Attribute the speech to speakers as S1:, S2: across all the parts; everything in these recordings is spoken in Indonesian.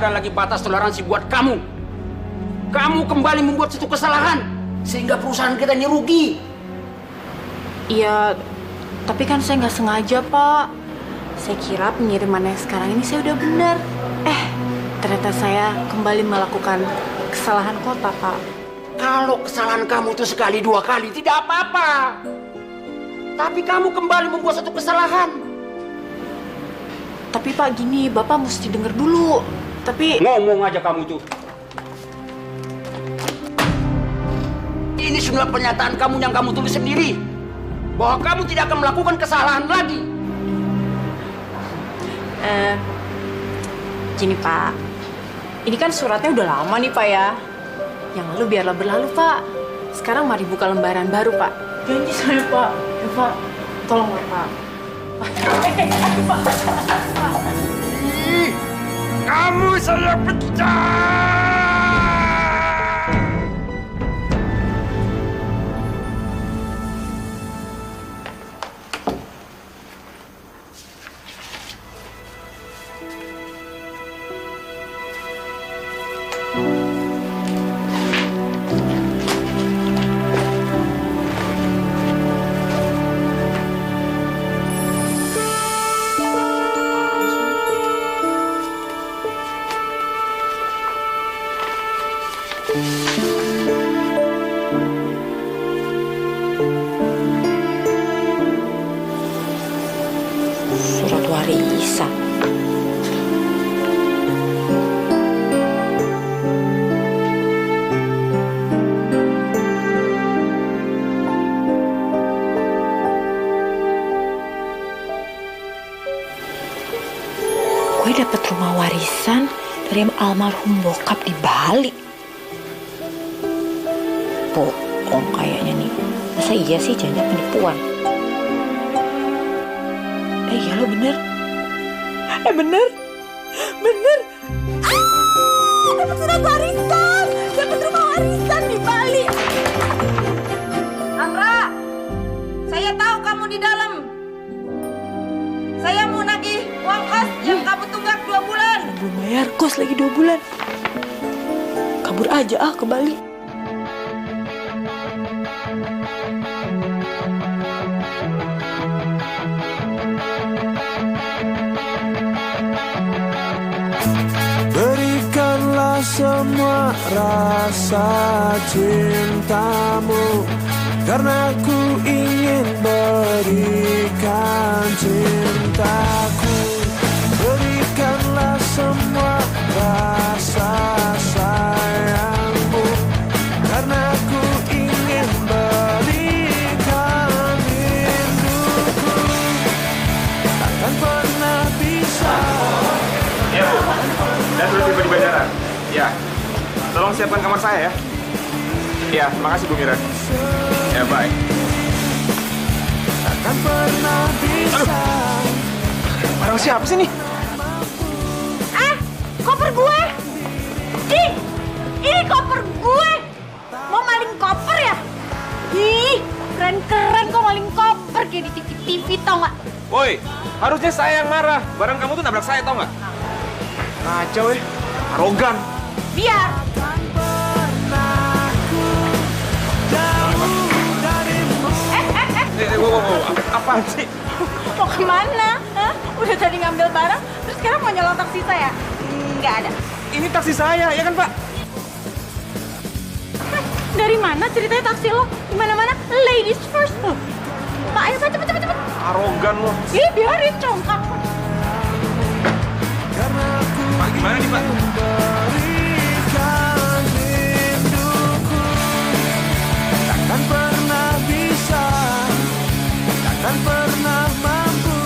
S1: ada lagi batas toleransi buat kamu. Kamu kembali membuat satu kesalahan sehingga perusahaan kita ini rugi.
S2: Iya, tapi kan saya nggak sengaja, Pak. Saya kira pengiriman yang sekarang ini saya udah benar. Ternyata saya kembali melakukan kesalahan kota, Pak.
S1: Kalau kesalahan kamu itu sekali dua kali tidak apa-apa. Tapi kamu kembali membuat satu kesalahan.
S2: Tapi Pak gini, Bapak mesti denger dulu. Tapi...
S1: Ngomong aja kamu tuh. Ini sudah pernyataan kamu yang kamu tulis sendiri. Bahwa kamu tidak akan melakukan kesalahan lagi.
S2: Gini Pak, ini kan suratnya udah lama nih Pak ya. Yang lalu biarlah berlalu Pak. Sekarang mari buka lembaran baru Pak. Janji saya Pak. Ya Pak, tolong Pak. Aduh Pak.
S1: Kamu saya pecat!
S2: Surat warisan. Gue dapet rumah warisan dari almarhum bokap di Bali. Bohong kayaknya nih. Masa iya sih, jangan penipuan. Iya lo bener. Bener. Dapat surat warisan. Dapat rumah warisan di Bali.
S3: Amra, saya tahu kamu di dalam. Saya mau nagih uang kos yang kamu tunggak 2 bulan.
S2: Belum bayar kos lagi 2 bulan. Kabur aja ke Bali.
S4: Berikanlah semua rasa cintamu, karena ku ingin berikan cintaku. Berikanlah semua rasa sayangmu, karena ku ingin berikan rinduku. Takkan pernah bisa.
S5: Ya Bu, dan sudah tiba di bandara. Ya, tolong siapkan kamar saya ya. Ya, makasih Bu Mira. Ya, bye.
S4: Takkan pernah bisa.
S5: Barang siapa sih nih?
S3: Koper gue. Ini koper gue. Mau maling koper ya? Ih, keren-keren kok maling koper kayak di TV tau nggak?
S5: Woi, harusnya saya yang marah. Barang kamu tuh nabrak saya, tau nggak? Kacau ya, arogan.
S3: Biar.
S5: Apaan sih?
S3: Mau kemana? Hah? Udah tadi ngambil barang, terus sekarang mau nyolong taksi saya? Nggak ada.
S5: Ini taksi saya, ya kan Pak?
S3: Dari mana ceritanya taksi lo? Dimana-mana ladies first. Pak, ayo Pak, cepet.
S5: Arogan lo.
S3: Ih, biarin congkak.
S5: Pak, gimana nih Pak?
S4: Berikan rinduku. Takkan pernah bisa, takkan pernah mampu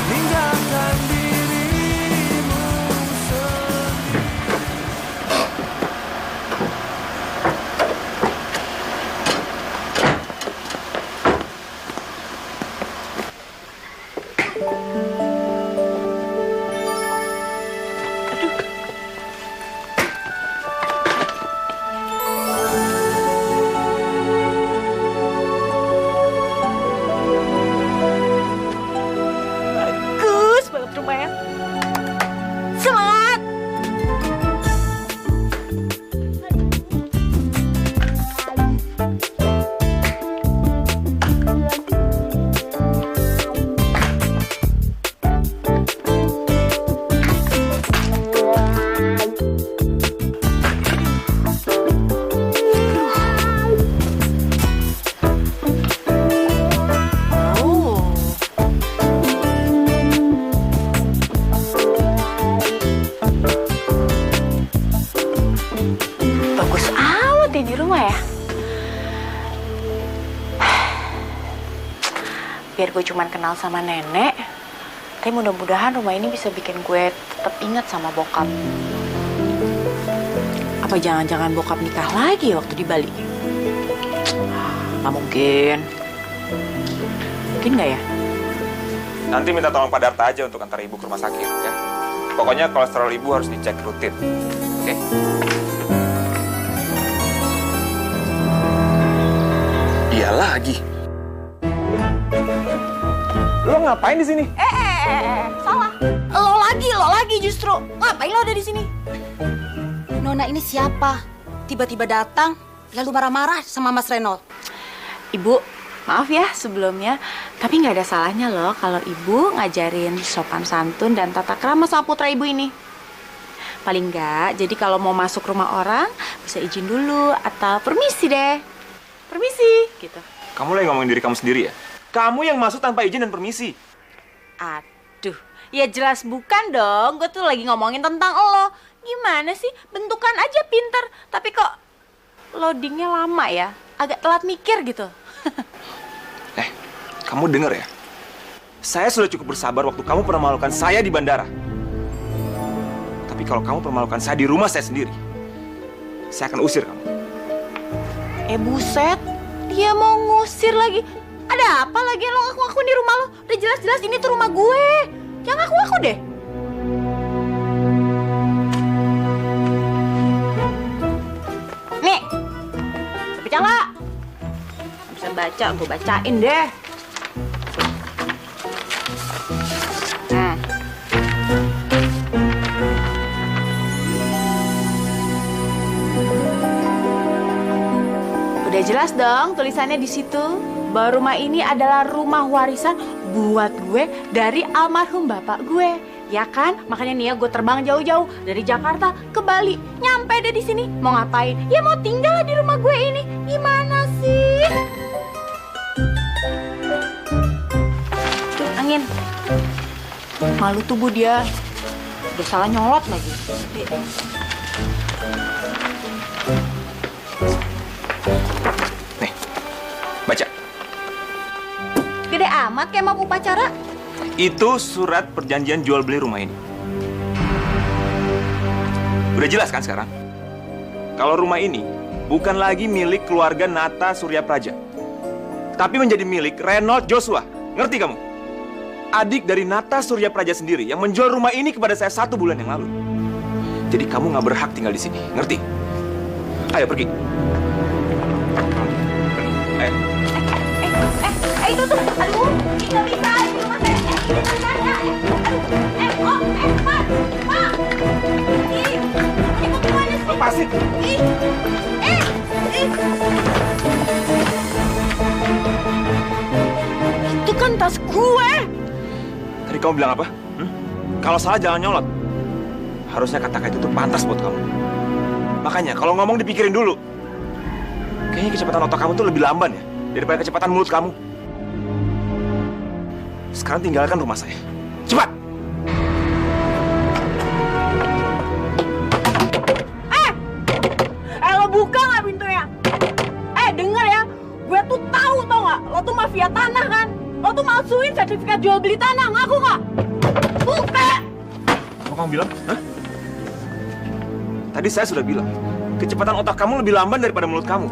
S4: meninggalkan dirimu sendiri.
S3: biar gue cuman kenal sama nenek. Tapi mudah-mudahan rumah ini bisa bikin gue tetap ingat sama bokap.
S2: Apa jangan-jangan bokap nikah lagi waktu di Bali? Nggak mungkin. Mungkin nggak ya?
S5: Nanti minta tolong Pak Darta aja untuk antar ibu ke rumah sakit ya. Pokoknya kolesterol ibu harus dicek rutin. Oke? Iya lagi. Lo ngapain di sini?
S3: Salah. Lo lagi justru. Ngapain lo ada di sini?
S6: Nona ini siapa? Tiba-tiba datang, lalu marah-marah sama Mas Reno.
S3: Ibu, maaf ya sebelumnya, tapi nggak ada salahnya loh kalau ibu ngajarin sopan santun dan tata krama sama putra ibu ini. Paling nggak, jadi kalau mau masuk rumah orang, bisa izin dulu atau permisi deh. Permisi, gitu.
S5: Kamu lagi ngomongin diri kamu sendiri ya? Kamu yang masuk tanpa izin dan permisi.
S3: Aduh, ya jelas bukan dong. Gue tuh lagi ngomongin tentang lo. Gimana sih? Bentukan aja pinter, tapi kok loadingnya lama ya? Agak telat mikir gitu.
S5: Kamu denger ya? Saya sudah cukup bersabar waktu kamu permalukan saya di bandara. Tapi kalau kamu permalukan saya di rumah saya sendiri, saya akan usir kamu.
S3: Buset, dia mau ngusir lagi. Ada apa lagi lo ngaku-ngaku di rumah lo? Udah jelas-jelas ini tuh rumah gue. Jangan ngaku-ngaku deh. Nih, baca nggak? Bisa baca, gue bacain deh. Udah jelas dong tulisannya di situ bahwa rumah ini adalah rumah warisan buat gue dari almarhum bapak gue. Ya kan? Makanya nih ya gue terbang jauh-jauh dari Jakarta ke Bali. Nyampe deh di sini. Mau ngapain? Ya mau tinggal di rumah gue ini. Gimana sih? Tuh, angin. Malu tubuh dia. Udah salah nyolot lagi.
S5: Nih, baca.
S3: Gede amat kayak mau upacara.
S5: Itu surat perjanjian jual beli rumah ini. Udah jelas kan sekarang? Kalau rumah ini bukan lagi milik keluarga Nata Surya Praja, tapi menjadi milik Reynold Joshua. Ngerti kamu? Adik dari Nata Surya Praja sendiri yang menjual rumah ini kepada saya 1 bulan yang lalu. Jadi kamu nggak berhak tinggal di sini. Ngerti? Ayo pergi. Ayo.
S3: Itu tuh, aduh, nggak bisa di rumah saya. Ini tandanya. Pak. Ih, mau kemana sih?
S5: Lepasin.
S3: Itu kan tas gue.
S5: Tadi kamu bilang apa? Kalau salah jangan nyolot. Harusnya kata-kata itu tuh pantas buat kamu. Makanya kalau ngomong dipikirin dulu. Kayaknya kecepatan otak kamu tuh lebih lamban ya daripada kecepatan mulut kamu. Sekarang tinggalkan rumah saya. Cepat!
S3: Lo buka nggak pintunya? Denger ya. Gue tuh tahu tau nggak? Lo tuh mafia tanah kan? Lo tuh malsuin sertifikat jual beli tanah. Ngaku nggak? Buka!
S5: Apa kamu bilang? Hah? Tadi saya sudah bilang, kecepatan otak kamu lebih lamban daripada mulut kamu.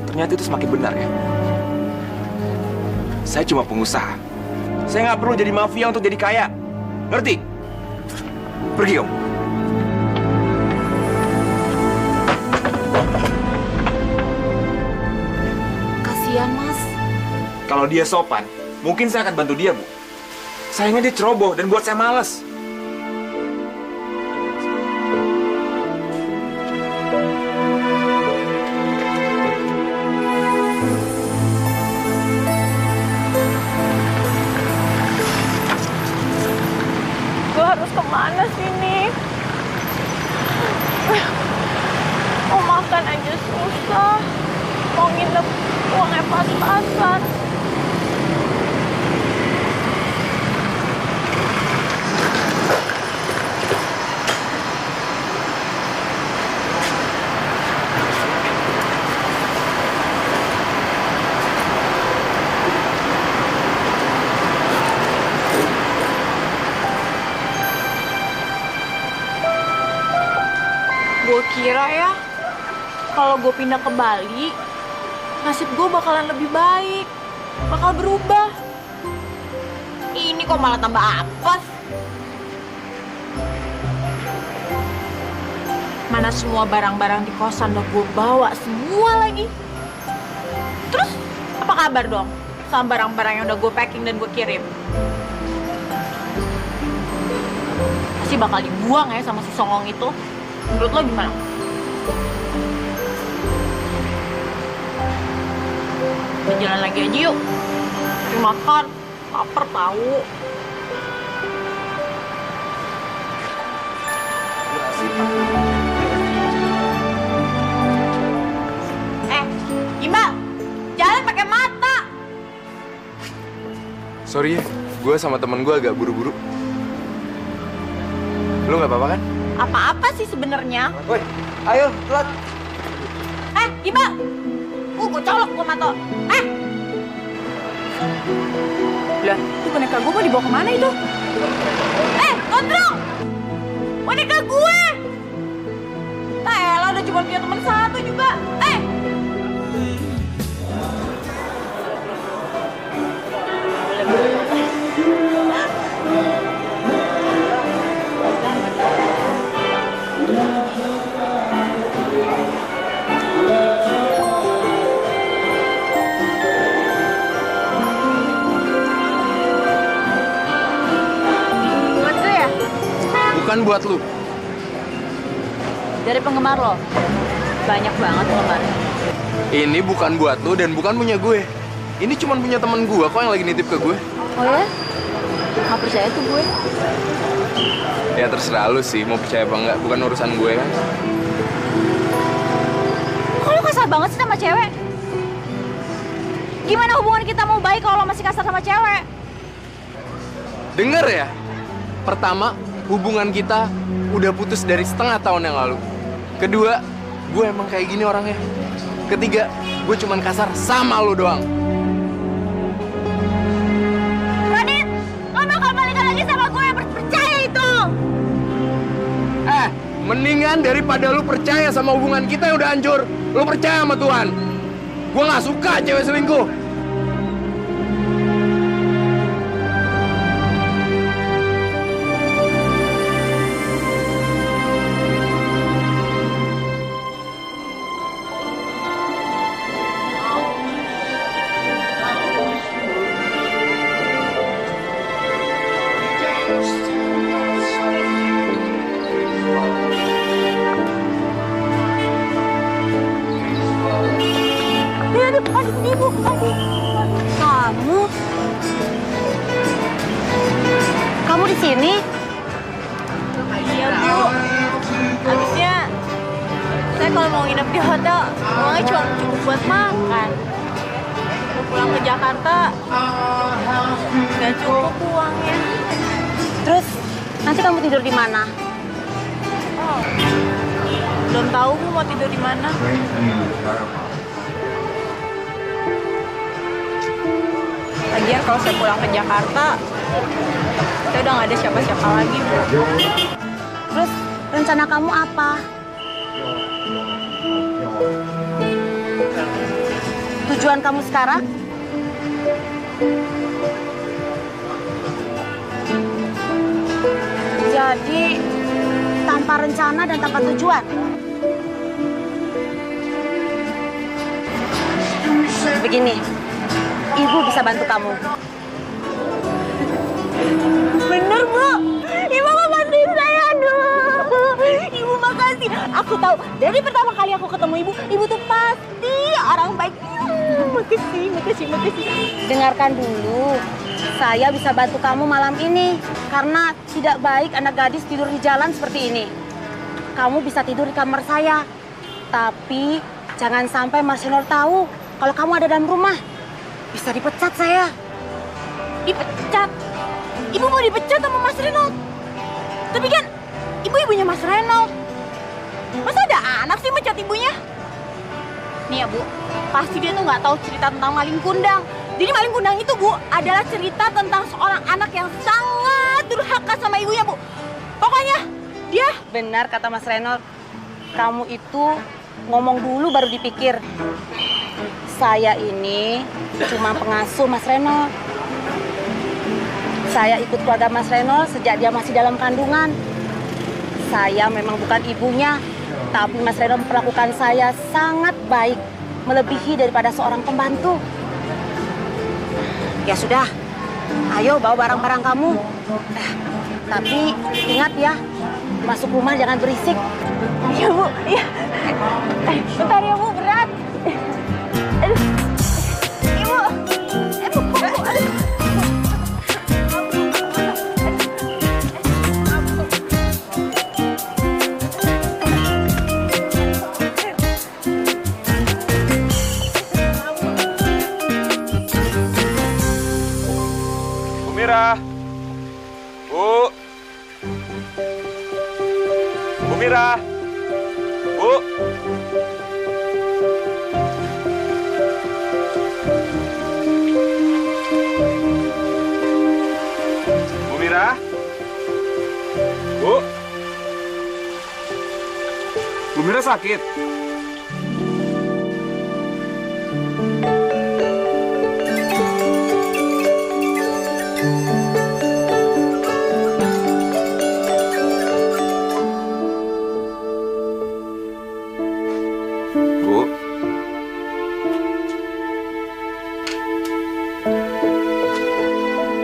S5: Ternyata itu semakin benar ya. Saya cuma pengusaha. Saya nggak perlu jadi mafia untuk jadi kaya. Ngerti? Pergi kamu.
S6: Kasihan, Mas.
S5: Kalau dia sopan, mungkin saya akan bantu dia, Bu. Sayangnya dia ceroboh dan buat saya malas.
S2: Gue harus kemana sini? Mau makan aja susah. Mau nginep uangnya pas-pasan. kira ya, kalau gue pindah ke Bali, nasib gue bakalan lebih baik, bakal berubah. Ini kok malah tambah apes. Mana semua barang-barang di kosan udah gue bawa semua lagi. Terus apa kabar dong sama barang-barang yang udah gue packing dan gue kirim? Pasti bakal dibuang ya sama si songong itu. Menurut lo gimana? Kita jalan lagi aja yuk. Cari makan, lapar tahu. Imbal, jalan pakai mata.
S7: Sorry ya, gue sama temen gue agak buru-buru. Lu nggak apa-apa kan?
S2: Apa-apa sih sebenarnya?
S7: Woi, ayo telat.
S2: Imbal, gue colok gua mata. Lah, itu boneka gue mau dibawa kemana itu? Gondrong! Boneka gue! Elah, udah cuma punya teman satu juga.
S7: Bukan buat lu.
S6: Dari penggemar lo. Banyak banget penggemarnya.
S7: Ini bukan buat lu dan bukan punya gue. Ini cuma punya temen gue kok yang lagi nitip ke gue.
S6: Oh ya? Nggak percaya tuh gue.
S7: Ya terserah lu sih, mau percaya apa enggak, bukan urusan gue kan.
S6: Kok lo kasar banget sih sama cewek? Gimana hubungan kita mau baik kalau lo masih kasar sama cewek?
S7: Dengar ya, pertama, hubungan kita udah putus dari setengah tahun yang lalu. Kedua, gue emang kayak gini orangnya. Ketiga, gue cuman kasar sama lo doang.
S6: Radit, lo bakal balikan lagi sama gue yang percaya itu.
S7: Mendingan daripada lu percaya sama hubungan kita yang udah hancur, lu percaya sama Tuhan. Gue gak suka cewek selingkuh.
S6: Kamu di sini?
S2: Iya, Bu. Habisnya saya kalau mau nginep di hotel, uangnya cuma cukup buat makan. Mau pulang ke Jakarta, nggak cukup uangnya.
S6: Terus nanti kamu tidur di mana?
S2: Oh, belum tahu Bu mau tidur di mana. Lagian kalau saya pulang ke Jakarta, saya udah nggak ada siapa-siapa lagi, Bu.
S6: Terus rencana kamu apa? Tujuan kamu sekarang? Jadi tanpa rencana dan tanpa tujuan. Begini, Ibu bisa bantu kamu. Bener, Bu. Ibu mau bantuin saya, aduh. Ibu makasih. Aku tahu dari pertama kali aku ketemu Ibu tuh pasti orang baik. Makasih. Dengarkan dulu. Saya bisa bantu kamu malam ini karena tidak baik anak gadis tidur di jalan seperti ini. Kamu bisa tidur di kamar saya. Tapi jangan sampai Mas Renor tahu kalau kamu ada dalam rumah. Bisa dipecat saya.
S2: Dipecat? Ibu mau dipecat sama Mas Renal? Tapi kan Ibu ibunya Mas Renal. Masa ada anak sih mecat ibunya? Nih ya, Bu, pasti dia tuh nggak tahu cerita tentang maling kundang. Jadi maling kundang itu, Bu, adalah cerita tentang seorang anak yang sangat durhaka sama ibunya, Bu. Pokoknya dia...
S6: Benar kata Mas Renor. kamu itu ngomong dulu baru dipikir. Saya ini cuma pengasuh Mas Reno. Saya ikut keluarga Mas Reno sejak dia masih dalam kandungan. Saya memang bukan ibunya, tapi Mas Reno memperlakukan saya sangat baik, melebihi daripada seorang pembantu. Ya sudah, ayo bawa barang-barang kamu. Tapi ingat ya, masuk rumah jangan berisik.
S3: Iya Bu, iya. Bentar ya Bu, berat. Aduh. Ibu. Aduh.
S5: Bu Mira. Bu. Bu Mira. Bu. Bu Mira. Bu. Bu Mira sakit. Bu.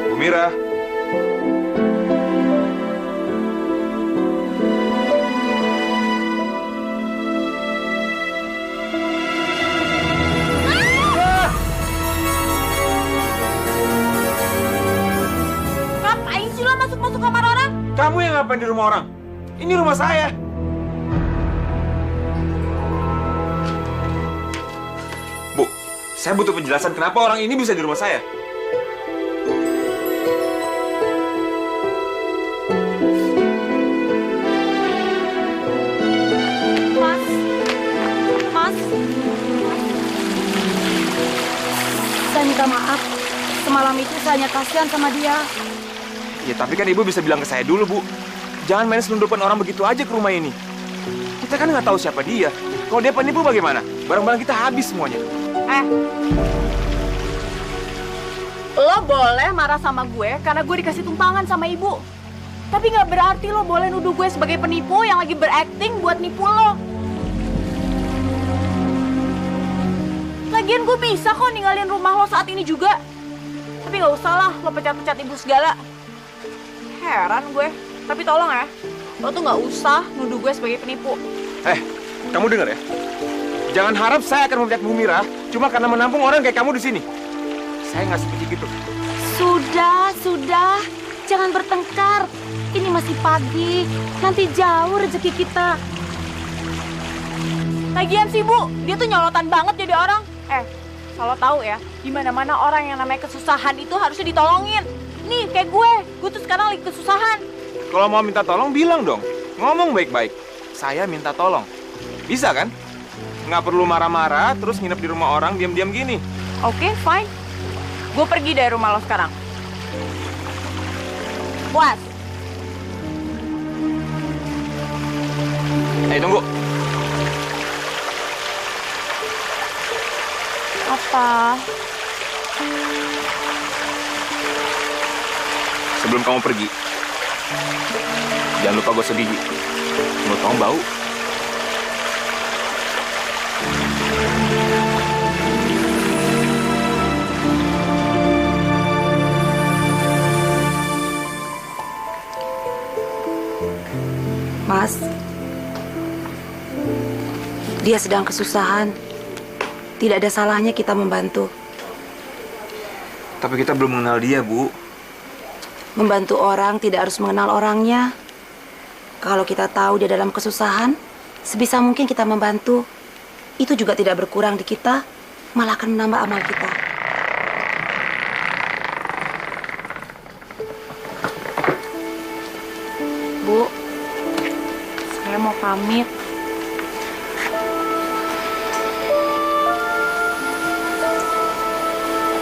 S5: Bu Mira.
S3: Ngapain sih lo masuk-masuk kamar orang?
S5: Kamu yang ngapain di rumah orang? Ini rumah saya. Bu, saya butuh penjelasan kenapa orang ini bisa di rumah saya.
S6: Mas. Saya minta maaf. Semalam itu saya hanya kasihan sama dia.
S5: Ya tapi kan ibu bisa bilang ke saya dulu, Bu. Jangan main selundupan orang begitu aja ke rumah ini. Kita kan nggak tahu siapa dia. Kalau dia penipu bagaimana? Barang-barang kita habis semuanya.
S3: Lo boleh marah sama gue karena gue dikasih tumpangan sama ibu. Tapi nggak berarti lo boleh nuduh gue sebagai penipu yang lagi berakting buat nipu lo. Lagian gue bisa kok ninggalin rumah lo saat ini juga. Tapi nggak usah lah lo pecat-pecat ibu segala. Heran gue. Tapi tolong ya, lo tuh nggak usah nuduh gue sebagai penipu.
S5: Kamu dengar ya? Jangan harap saya akan memecat Bu Mira cuma karena menampung orang kayak kamu di sini. Saya nggak seperti gitu.
S6: Sudah. Jangan bertengkar. Ini masih pagi. Nanti jauh rezeki kita.
S3: Lagian sih Bu, dia tuh nyolotan banget jadi orang. Kalau tahu ya, di mana-mana orang yang namanya kesusahan itu harusnya ditolongin. Nih, kayak gue tuh sekarang lagi kesusahan.
S5: Kalau mau minta tolong bilang dong. Ngomong baik-baik. Saya minta tolong. Bisa kan? Nggak perlu marah-marah terus nginep di rumah orang diam-diam gini.
S3: Oke, fine. Gue pergi dari rumah lo sekarang.
S6: Puas.
S5: Tunggu.
S3: Apa?
S5: Sebelum kamu pergi, jangan lupa gosok gigi. Mulut kamu bau.
S6: Mas, dia sedang kesusahan. Tidak ada salahnya kita membantu.
S5: Tapi kita belum mengenal dia, Bu.
S6: Membantu orang tidak harus mengenal orangnya. Kalau kita tahu dia dalam kesusahan, sebisa mungkin kita membantu. Itu juga tidak berkurang di kita, malah akan menambah amal kita.
S3: Bu, saya mau pamit.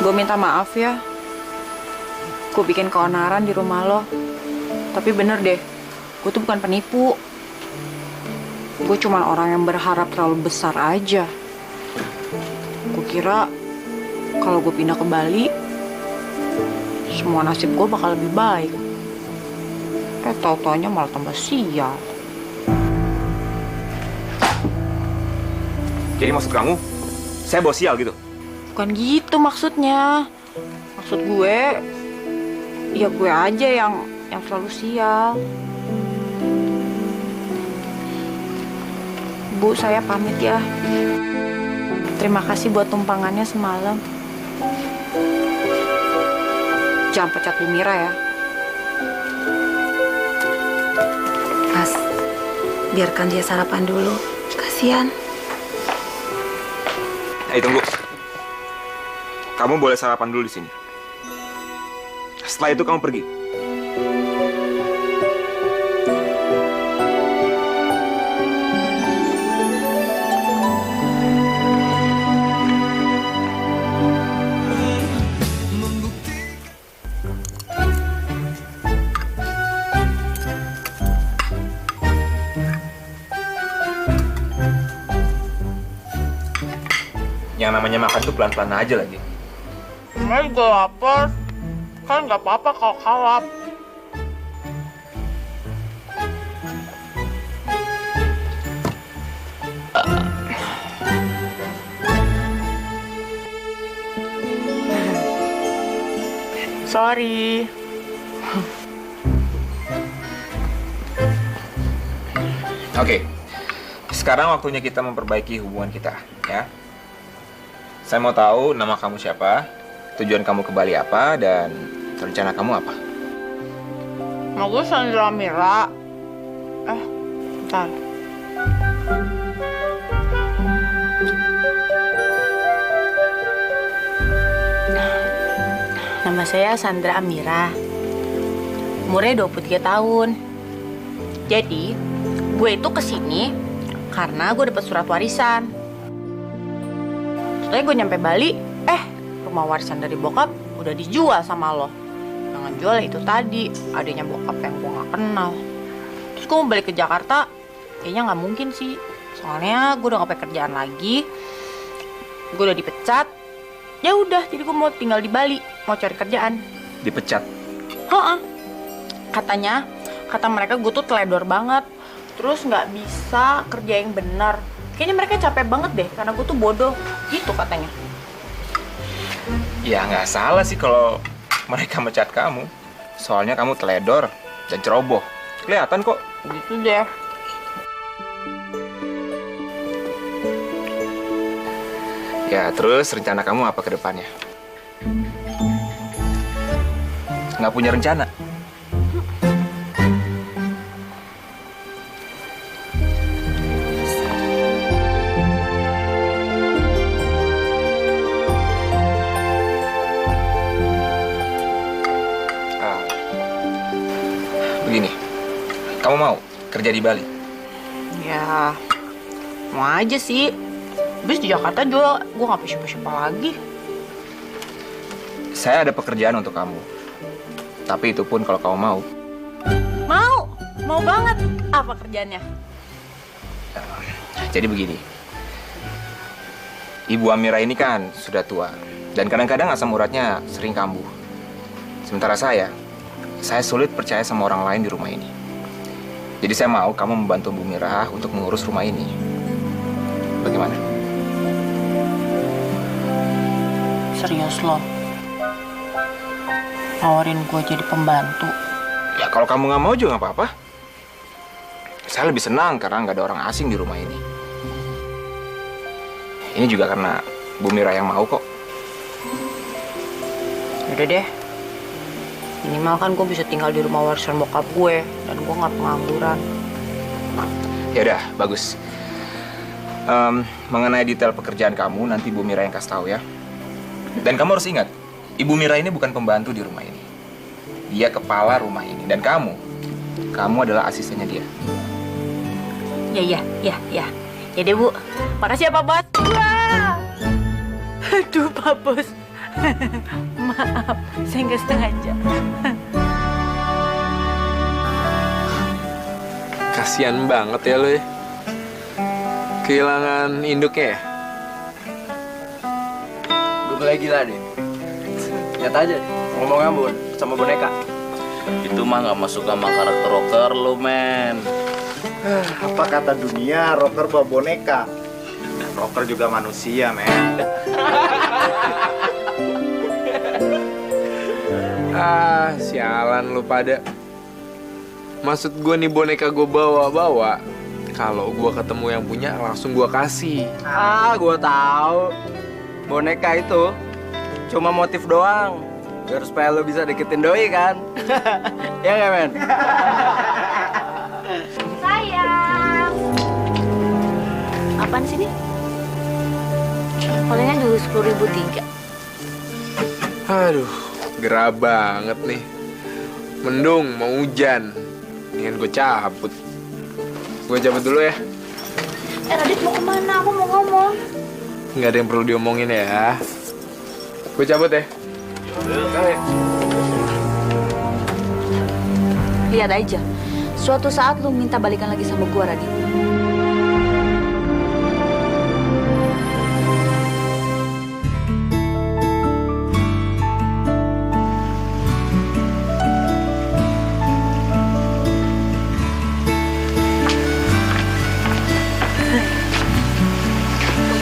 S3: Gue minta maaf ya. Gue bikin keonaran di rumah lo. Tapi bener deh, gue tuh bukan penipu.
S2: Gue cuma orang yang berharap terlalu besar aja. Gue kira kalau gue pindah ke Bali, semua nasib gue bakal lebih baik. Tau-taunya malah tambah sial.
S5: Jadi maksud kamu, saya bawa sial gitu?
S2: Bukan gitu maksudnya. Maksud gue, ya gue aja yang selalu sial. Bu, saya pamit ya. Terima kasih buat tumpangannya semalam. Jangan pecat Bu Mira ya.
S6: Mas, biarkan dia sarapan dulu. Kasihan.
S5: Tunggu. Kamu boleh sarapan dulu di sini. Setelah itu kamu pergi. Yang namanya makan tuh pelan-pelan aja lagi.
S2: Mas gue lapar. Kan nggak apa-apa kalau kalap. Sorry.
S5: Oke. Sekarang waktunya kita memperbaiki hubungan kita, ya. Saya mau tahu nama kamu siapa, tujuan kamu ke Bali apa, dan rencana kamu apa?
S2: Nama gue Sandra Mira. Bentar. Nama saya Sandra Amira. Umurnya 23 tahun. Jadi, gue itu kesini karena gue dapat surat warisan. Setelah gue nyampe Bali, rumah warisan dari bokap udah dijual sama lo. Yang ngejual itu tadi, adanya bokap yang gue gak kenal. Terus gue mau balik ke Jakarta, kayaknya gak mungkin sih. Soalnya gue udah gak pakai kerjaan lagi. Gue udah dipecat. Ya udah, jadi gue mau tinggal di Bali, mau cari kerjaan.
S5: Dipecat?
S2: Katanya, kata mereka gue tuh teledor banget. Terus nggak bisa kerja yang benar. Kayaknya mereka capek banget deh, karena gue tuh bodoh. Gitu katanya.
S5: Ya nggak salah sih kalau mereka mecat kamu. Soalnya kamu teledor dan ceroboh. Kelihatan kok.
S2: Gitu deh.
S5: Ya, terus rencana kamu apa ke depannya? Nggak punya rencana? Begini, kamu mau kerja di Bali?
S2: Ya, mau aja sih. Habis di Jakarta juga gue gak punya siapa-siapa lagi.
S5: Saya ada pekerjaan untuk kamu. Tapi itu pun kalau kamu mau.
S2: Mau banget. Apa kerjaannya?
S5: Jadi begini. Ibu Amira ini kan sudah tua. Dan kadang-kadang asam uratnya sering kambuh. Sementara saya sulit percaya sama orang lain di rumah ini. Jadi saya mau kamu membantu Bu Mira untuk mengurus rumah ini. Bagaimana?
S2: Serius lo? Nawarin gue jadi pembantu?
S5: Ya kalau kamu nggak mau juga nggak apa-apa. Saya lebih senang karena nggak ada orang asing di rumah ini. Ini juga karena Bu Mira yang mau kok.
S2: Udah deh. Minimal kan gue bisa tinggal di rumah warisan bokap gue. Dan gue nggak pengangguran.
S5: Ya udah, bagus. Mengenai detail pekerjaan kamu, nanti Bu Mira yang kasih tahu ya. Dan kamu harus ingat, Ibu Mira ini bukan pembantu di rumah ini. Dia kepala rumah ini. Dan kamu adalah asistennya dia.
S2: Ya. Ya deh, Bu. Makasih ya, Pak Bos. Wah! Aduh, Pak Bos. Maaf, saya nggak sengaja.
S7: Kasian banget ya lo ya. Kehilangan induknya ya?
S8: Gue mulai gila deh. Lihat aja, ngomong-ngomong sama boneka.
S9: Itu mah nggak masuk sama karakter rocker lo, men.
S10: Apa kata dunia, rocker bawa boneka. Rocker juga manusia, men.
S7: Sialan lu pada. Maksud gue nih boneka gue bawa-bawa. Kalau gue ketemu yang punya, langsung gue kasih.
S8: Gue tahu. Boneka itu cuma motif doang. Biar supaya lo bisa deketin doi kan. Ya nggak, men?
S6: Sayang. Apaan sih ini? Palingan dulu 10.003.
S7: Aduh, gerah banget nih. Mendung, mau hujan. Mendingan gue cabut. Gue cabut dulu ya.
S6: Radit mau kemana? Aku mau ngomong.
S7: Nggak ada yang perlu diomongin ya. Gue cabut ya.
S6: Lihat aja. Suatu saat lu minta balikan lagi sama gua, Radit.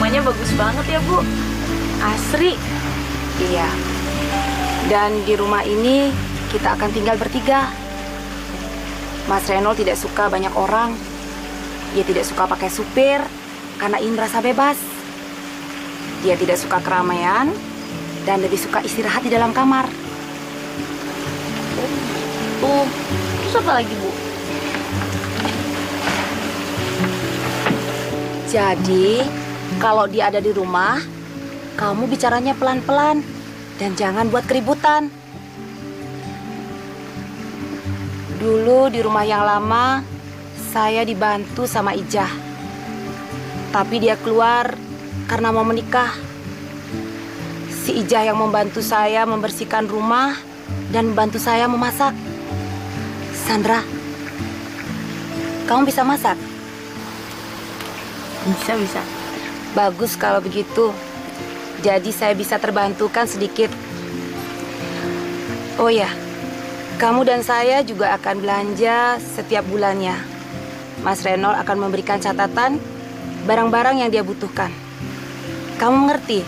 S2: Rumahnya bagus banget ya, Bu.
S6: Asri. Iya. Dan di rumah ini kita akan tinggal bertiga. Mas Reno tidak suka banyak orang. Dia tidak suka pakai supir karena ingin merasa bebas. Dia tidak suka keramaian dan lebih suka istirahat di dalam kamar.
S2: Terus apa lagi, Bu?
S6: Jadi, kalau dia ada di rumah, kamu bicaranya pelan-pelan dan jangan buat keributan. Dulu di rumah yang lama, saya dibantu sama Ijah. Tapi dia keluar karena mau menikah. Si Ijah yang membantu saya membersihkan rumah dan membantu saya memasak. Sandra, kamu bisa masak?
S2: Bisa.
S6: Bagus kalau begitu. Jadi saya bisa terbantukan sedikit. Oh ya, kamu dan saya juga akan belanja setiap bulannya. Mas Renol akan memberikan catatan barang-barang yang dia butuhkan. Kamu mengerti?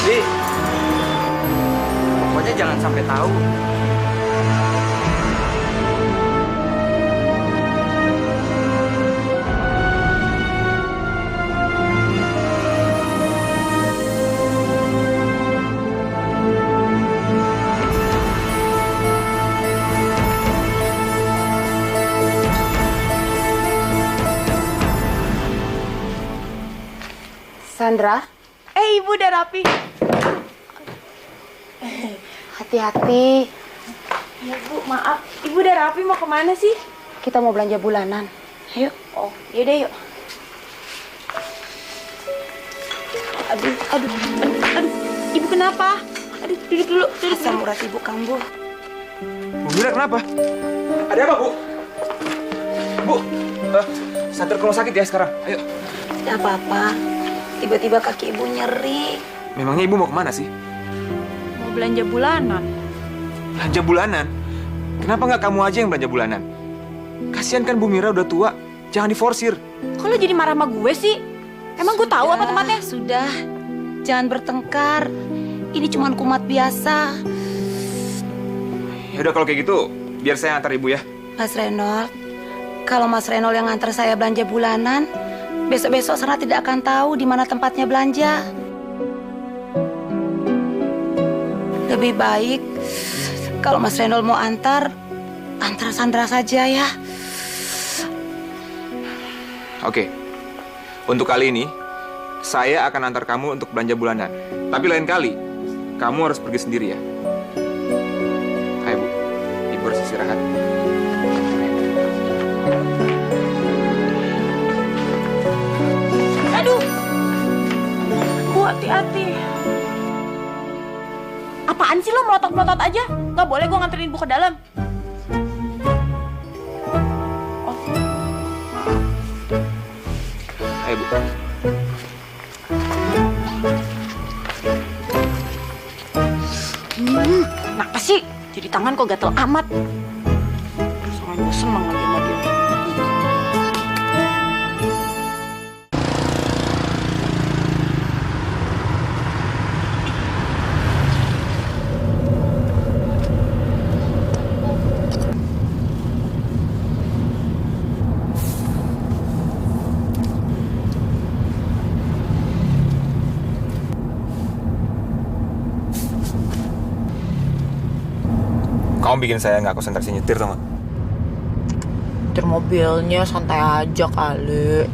S8: Di, pokoknya jangan sampai tahu.
S6: Sandra,
S2: Ibu udah rapi.
S6: hati-hati.
S2: Ya, Bu, maaf. Ibu udah rapi, mau kemana sih?
S6: Kita mau belanja bulanan. Ayo.
S2: Oh, yaudah yuk. Aduh. Ibu kenapa? Aduh, duduk dulu.
S6: Asam urat ibu kambuh.
S5: Bu Mira kenapa? Ada apa, Bu? Bu, santer ke rumah sakit ya sekarang. Ayo.
S6: Tidak apa-apa. Tiba-tiba kaki ibu nyeri.
S5: Memangnya Ibu mau kemana sih?
S2: Mau belanja bulanan.
S5: Belanja bulanan? Kenapa nggak kamu aja yang belanja bulanan? Kasihan kan Bu Mira udah tua. Jangan diforsir.
S2: Kok lo jadi marah sama gue sih? Emang gue tahu apa tempatnya?
S6: Sudah. Jangan bertengkar. Ini cuma kumat biasa.
S5: Ya udah kalau kayak gitu, biar saya antar Ibu ya.
S6: Mas Renol, kalau Mas Renol yang nganter saya belanja bulanan, besok-besok Sarah tidak akan tahu di mana tempatnya belanja. Lebih baik kalau Mas Renol mau antar Sandra saja ya.
S5: Oke. Untuk kali ini, saya akan antar kamu untuk belanja bulanan. Tapi lain kali, kamu harus pergi sendiri ya. Ayo, Bu. Ibu harus istirahat.
S2: Aduh. Bu, hati-hati.
S3: Apaan sih lo melotot-melotot aja? Gak boleh gue nganterin ibu ke dalam.
S5: Ayo, Bu.
S3: Kenapa sih? Jadi tangan kok gatel amat. Soalnya gue seneng lagi sama dia.
S5: Kamu bikin saya nggak konsentrasi nyetir, tau nggak?
S2: Nyetir mobilnya santai aja kali.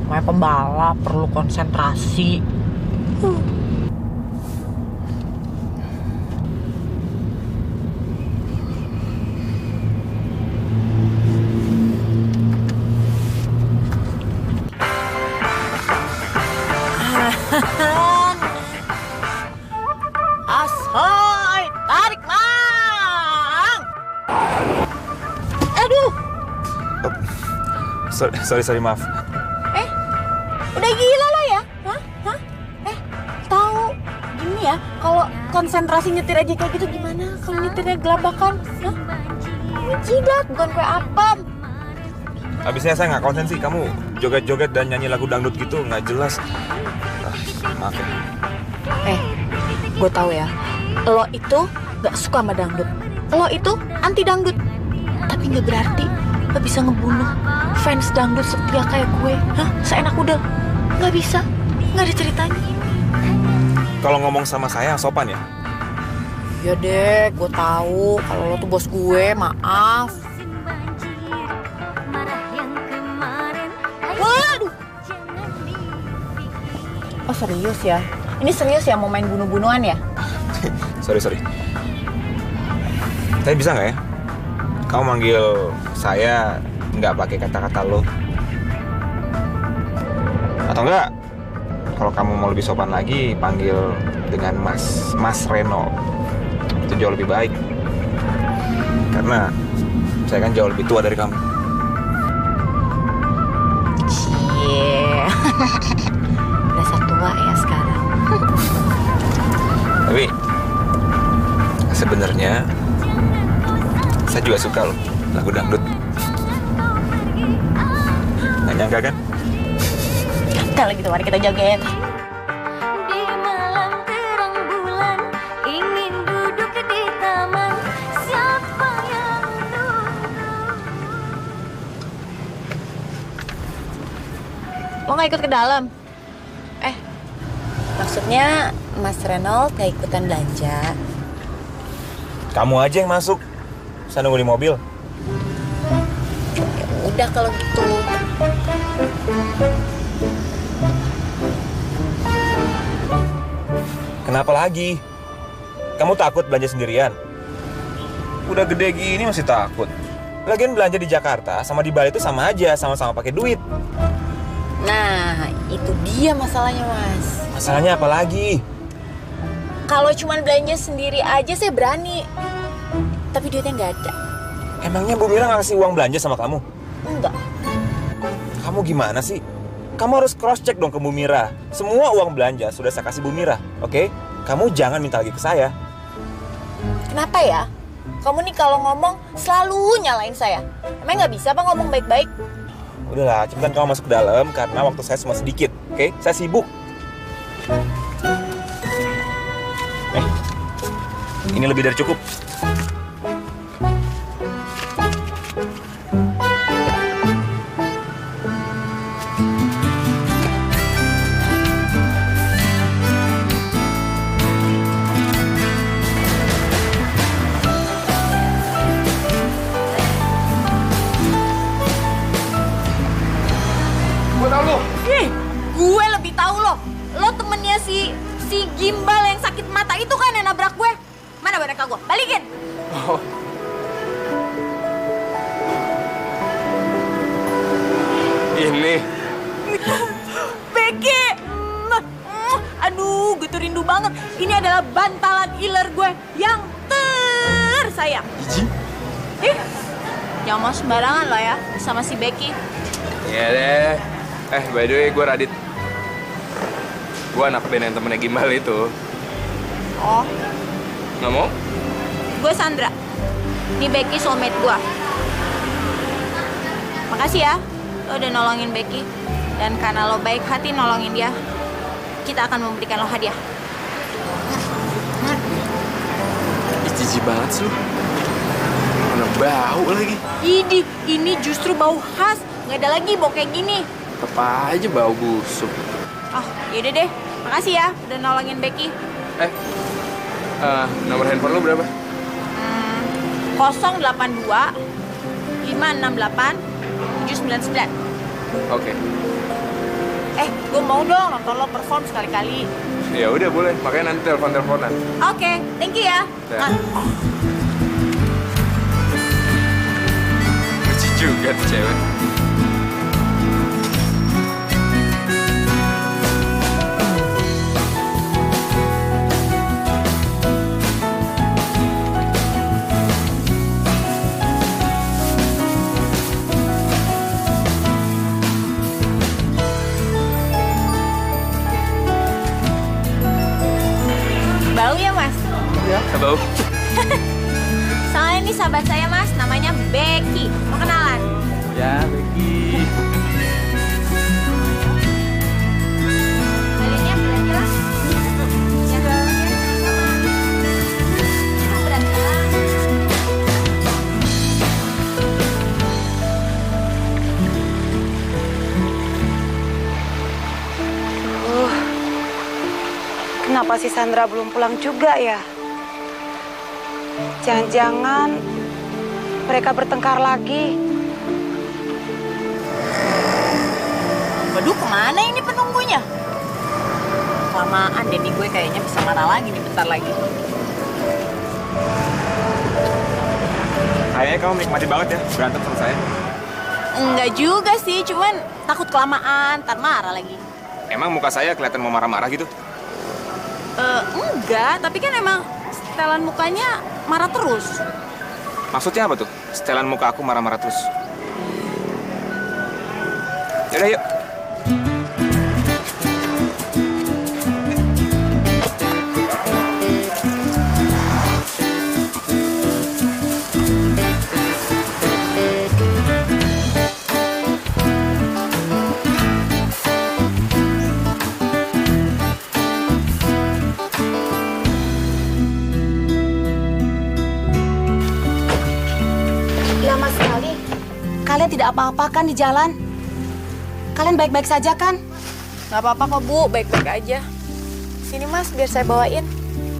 S2: Namanya pembalap, perlu konsentrasi.
S3: Asoy, tarik mang. Aduh,
S5: Sorry, maaf.
S3: udah gila lo ya? Hah? Tahu gini ya, kalau konsentrasi nyetir aja kayak gitu gimana? Kalau nyetirnya gelabakan, hah? Ini jidat, bukan kue apam.
S5: Habisnya saya nggak konsen sih. Kamu joget-joget dan nyanyi lagu dangdut gitu nggak jelas. Maaf ya.
S3: Gue tahu ya, lo itu gak suka sama dangdut. Lo itu anti dangdut. Tapi gak berarti lo bisa ngebunuh fans dangdut setia kayak gue. Hah? Seenak udah. Gak bisa. Gak ada ceritanya.
S5: Kalau ngomong sama saya sopan ya.
S2: Iya deh, gue tahu kalau lo tuh bos gue, maaf.
S3: Waduh.
S2: Oh serius ya? Ini serius ya mau main bunuh-bunuhan ya?
S5: Sorry. Tapi bisa nggak ya? Kamu manggil saya nggak pakai kata-kata lo. Atau enggak? Kalau kamu mau lebih sopan lagi, panggil dengan Mas Reno. Itu jauh lebih baik. Karena saya kan jauh lebih tua dari kamu.
S3: Cie. Berasa tua ya sekarang.
S5: Tapi sebenarnya saya juga suka loh lagu dangdut. Nggak nyangka kan?
S3: Kalau gitu mari kita joget.
S6: Di malam terang bulan ingin duduk di taman, siapa yang nunggu?
S3: Lo gak ikut ke dalam?
S2: Maksudnya Mas Renold gak ikutan belanja?
S5: Kamu aja yang masuk. Saya nunggu di mobil.
S2: Ya udah kalau gitu.
S5: Kenapa lagi? Kamu takut belanja sendirian? Udah gede gini masih takut. Lagian belanja di Jakarta sama di Bali itu sama aja, sama-sama pakai duit.
S2: Nah, itu dia masalahnya, Mas.
S5: Masalahnya apa lagi?
S2: Kalau cuma belanja sendiri aja saya berani. Tapi duitnya nggak ada.
S5: Emangnya Bu Mira nggak kasih uang belanja sama kamu?
S2: Enggak.
S5: Kamu gimana sih? Kamu harus cross check dong ke Bu Mira. Semua uang belanja sudah saya kasih Bu Mira, oke? Kamu jangan minta lagi ke saya.
S2: Kenapa ya? Kamu nih kalau ngomong selalu nyalain saya. Emang nggak bisa apa ngomong baik-baik?
S5: Udahlah, cepetan kamu masuk ke dalam karena waktu saya cuma sedikit, oke? Saya sibuk. Ini lebih dari cukup.
S7: Gue tau lo.
S3: Gue lebih tahu lo. Lo temennya si Gimbal yang sakit mata itu kan yang nabrak gue. Mana boneka gue? Balikin.
S7: Oh. Ini.
S3: Becky. Aduh, gue tuh rindu banget
S6: banget. Ini adalah bantalan iler gue yang tersayang.
S7: Jijik.
S6: Jangan mau sembarangan lo ya sama si Becky.
S7: Iya deh. By the way, gue Radit. Gue anak band yang temennya Gimbal itu.
S6: Oh,
S7: Nggak mau?
S6: gue Sandra. Ini Becky soulmate gue. Makasih ya, lo udah nolongin Becky. Dan karena lo baik hati nolongin dia, kita akan memberikan lo hadiah.
S7: Jijik banget sih lu. Mana bau lagi.
S6: Idih, ini justru bau khas. Nggak ada lagi bau kayak gini.
S7: Tetep aja bau busuk.
S6: Oh, yaudah deh. Makasih ya udah nolongin Becky.
S7: Nomor handphone lu berapa?
S6: 082 568 799.
S7: Oke.
S6: Gue mau dong nonton lo perform sekali-kali.
S7: Ya udah boleh, makanya nanti telepon-teleponan.
S6: Oke, thank you ya.
S7: Ya. Lucu juga tuh cewek.
S6: Bau ya, Mas?
S7: Ya, bau.
S6: Soalnya ini sahabat saya, Mas. Namanya Becky. Mau kenalan?
S7: Ya, Becky.
S6: Badannya berat ya? Ya, berat ya?
S11: Kenapa si Sandra belum pulang juga ya? Jangan-jangan mereka bertengkar lagi.
S6: Waduh, kemana ini penunggunya? Kelamaan deh nih, gue kayaknya bisa marah lagi nih bentar lagi.
S5: Kayaknya kamu menikmati banget ya berantem sama saya.
S6: Enggak juga sih, cuman takut kelamaan, ntar marah lagi.
S5: Emang muka saya kelihatan mau marah-marah gitu?
S6: Enggak, tapi kan emang setelan mukanya marah terus.
S5: Maksudnya apa tuh? Setelan muka aku marah-marah terus. Yaudah yuk.
S11: Lama sekali. Kalian tidak apa-apa kan di jalan? Kalian baik-baik saja kan?
S2: Nggak apa-apa kok, Bu. Baik-baik aja. Sini, Mas, biar saya bawain.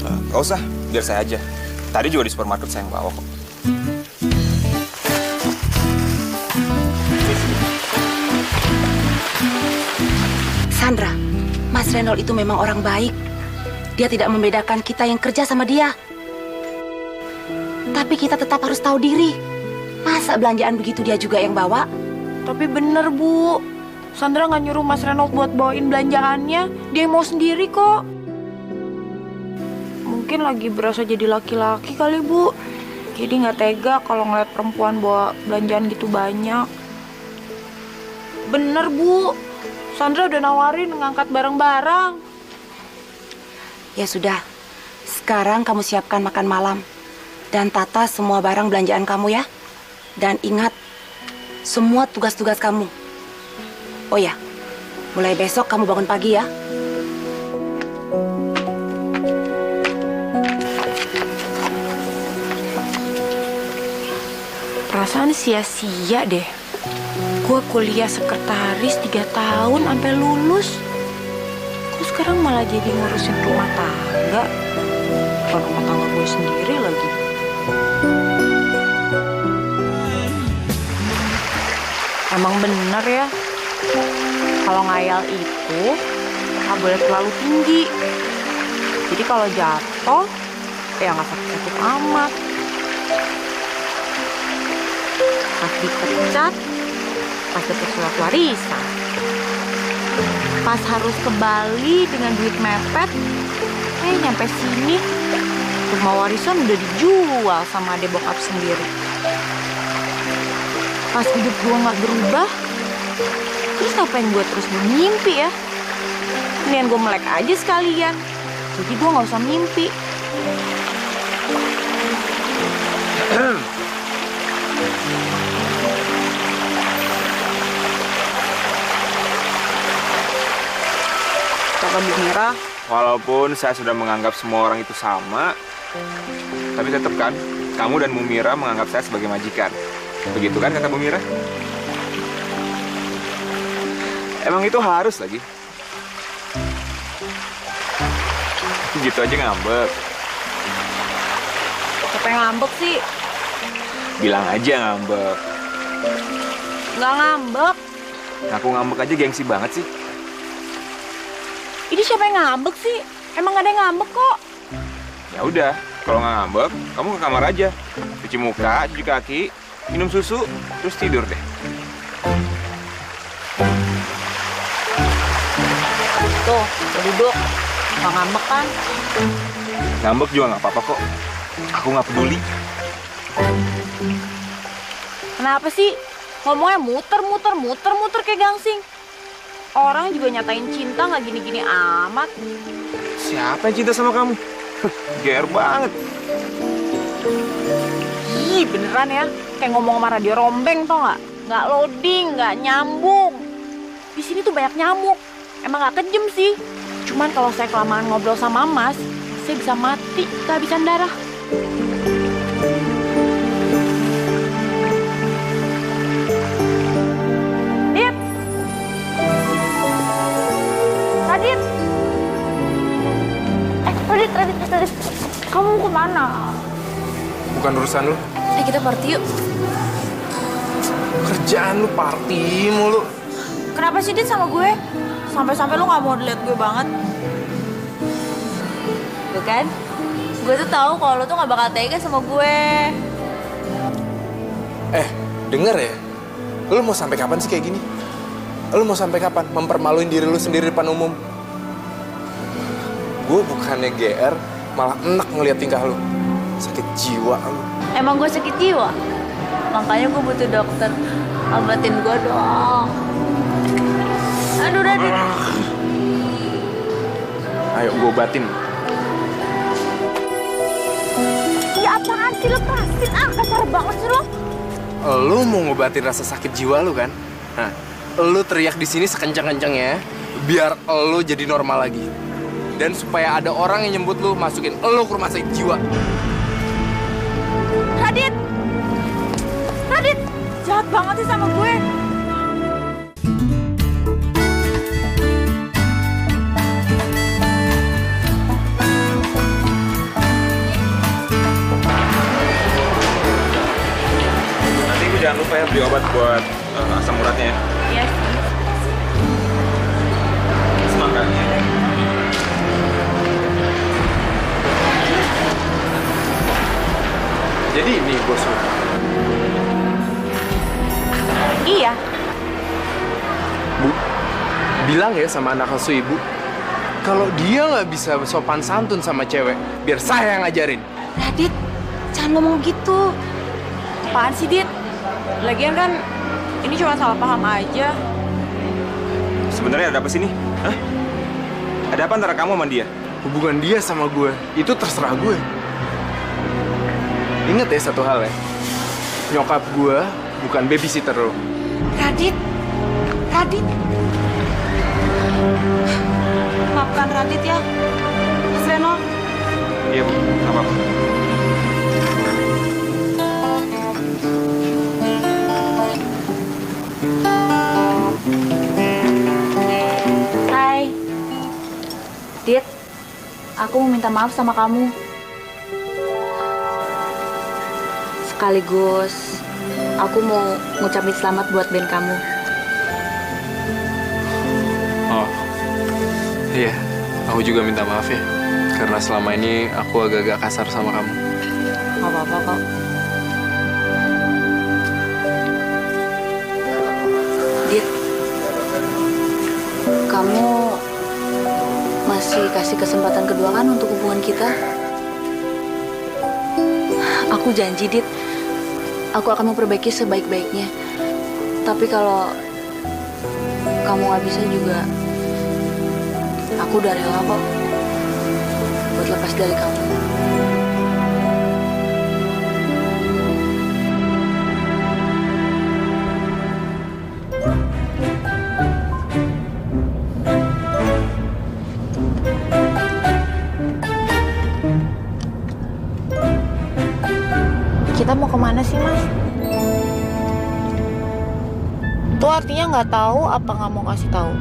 S5: Nggak usah, biar saya aja. Tadi juga di supermarket saya yang bawa kok.
S11: Sandra, Mas Renold itu memang orang baik. Dia tidak membedakan kita yang kerja sama dia. Tapi kita tetap harus tahu diri. Masa belanjaan begitu dia juga yang bawa?
S2: Tapi bener, Bu. Sandra nggak nyuruh Mas Renold buat bawain belanjaannya. Dia mau sendiri kok. Mungkin lagi berasa jadi laki-laki kali, Bu. Jadi nggak tega kalau ngeliat perempuan bawa belanjaan gitu banyak. Bener, Bu. Sandra udah nawarin ngangkat barang-barang.
S11: Ya sudah, sekarang kamu siapkan makan malam. Dan tata semua barang belanjaan kamu ya. Dan ingat, semua tugas-tugas kamu. Oh ya, mulai besok kamu bangun pagi ya.
S2: Perasaan sia-sia deh. Gue kuliah sekretaris 3 tahun sampai lulus. Kok sekarang malah jadi ngurusin rumah tangga? Bukan rumah tangga gue sendiri lagi. Emang bener ya, kalau ngayal itu nggak boleh terlalu tinggi. Jadi kalau jatuh, ya nggak sakit-sakit amat. Pas dipecat, pas dapet surat warisan. Pas harus ke Bali dengan duit mepet,
S3: Nyampe sini rumah warisan udah dijual sama adek bokap sendiri. Pas hidup gue nggak berubah, terus ngapain gue terus mimpi ya? Mendingan gue melek aja sekalian. Jadi gue nggak usah mimpi. Kakak Bu Mira,
S5: Walaupun saya sudah menganggap semua orang itu sama, tapi tetap kan, kamu dan Mumira menganggap saya sebagai majikan. Begitu kan kata Mumira? Emang itu harus lagi? Gitu aja ngambek.
S3: siapa yang ngambek sih?
S5: Bilang aja ngambek.
S3: Nggak ngambek.
S5: Aku ngambek aja gengsi banget sih.
S3: Ini siapa yang ngambek sih? Emang gak ada yang ngambek kok.
S5: Ya udah, kalau nggak ngambek, kamu ke kamar aja. Cuci muka, cuci kaki, minum susu, terus tidur deh.
S3: Tuh, udah duduk. Nggak ngambek kan?
S5: Ngambek juga nggak apa-apa kok. Aku nggak peduli.
S3: Kenapa sih? Ngomongnya muter kayak gangsing. Orang juga nyatain cinta nggak gini-gini amat.
S5: Siapa yang cinta sama kamu? GR banget.
S3: Ih, beneran ya. Kayak ngomong sama radio rombeng, tau nggak? Nggak loading, nggak nyambung. Di sini tuh banyak nyamuk. Emang nggak kejem sih. Cuman kalau saya kelamaan ngobrol sama Mas, saya bisa mati kehabisan darah. Dit! Radit! Radit. Kamu mau kemana?
S7: Bukan urusan lu.
S3: Kita party yuk.
S7: Kerjaan lu party mulu.
S3: Kenapa sih Dit sama gue? Sampai-sampai lu gak mau dilihat gue banget. Tuh kan? Gue tuh tahu kalau lu tuh gak bakal tega sama gue.
S7: Denger ya. Lu mau sampai kapan sih kayak gini? Lu mau sampai kapan mempermaluin diri lu sendiri depan umum? Gue bukannya GR, malah enak ngeliat tingkah lu. Sakit jiwa lu.
S3: Emang gue sakit jiwa? Makanya gue butuh dokter. Obatin gue dong. Aduh, Radit.
S7: Ayo gue obatin.
S3: Ya apaan sih, lepasin kasar banget sih lo.
S7: Lu mau ngobatin rasa sakit jiwa lu kan? Nah, lu teriak di sini sekencang-kencangnya biar lu jadi normal lagi. Dan supaya ada orang yang nyebut lu masukin lu ke rumah sakit jiwa.
S3: Radit, jahat banget sih sama gue.
S5: Nanti gue jangan lupa ya beli obat buat asam uratnya ya.
S3: Iya sih.
S5: Semangatnya.
S7: Jadi ini bos lu.
S3: Iya.
S7: Bu, bilang ya sama anak asuh ibu, kalau dia nggak bisa sopan santun sama cewek, biar saya yang ngajarin.
S11: Radit, jangan ngomong gitu.
S3: Apaan sih, Dit? Lagian kan ini cuma salah paham aja.
S5: Sebenarnya ada apa sih nih? Hah? Ada apa antara kamu sama dia?
S7: Hubungan dia sama gue, itu terserah gue. Ingat ya satu hal ya, nyokap gue bukan babysitter lo.
S11: Radit. Maafkan Radit ya, Mas Reno.
S5: Iya bu, nggak apa-apa.
S3: Hai. Dit, aku mau minta maaf sama kamu. Sekaligus aku mau ngucapin selamat buat band kamu.
S7: Oh, iya, aku juga minta maaf ya, karena selama ini aku agak-agak kasar sama kamu.
S3: Gak apa-apa kok.
S11: Dit, kamu masih dikasih kesempatan kedua kan untuk hubungan kita. Aku janji, Dit, aku akan memperbaiki sebaik-baiknya. Tapi kalau kamu nggak bisa juga, aku udah rela kok buat lepas dari kamu.
S2: Kita mau kemana sih, Mas? Itu artinya nggak tahu apa nggak mau kasih tahu?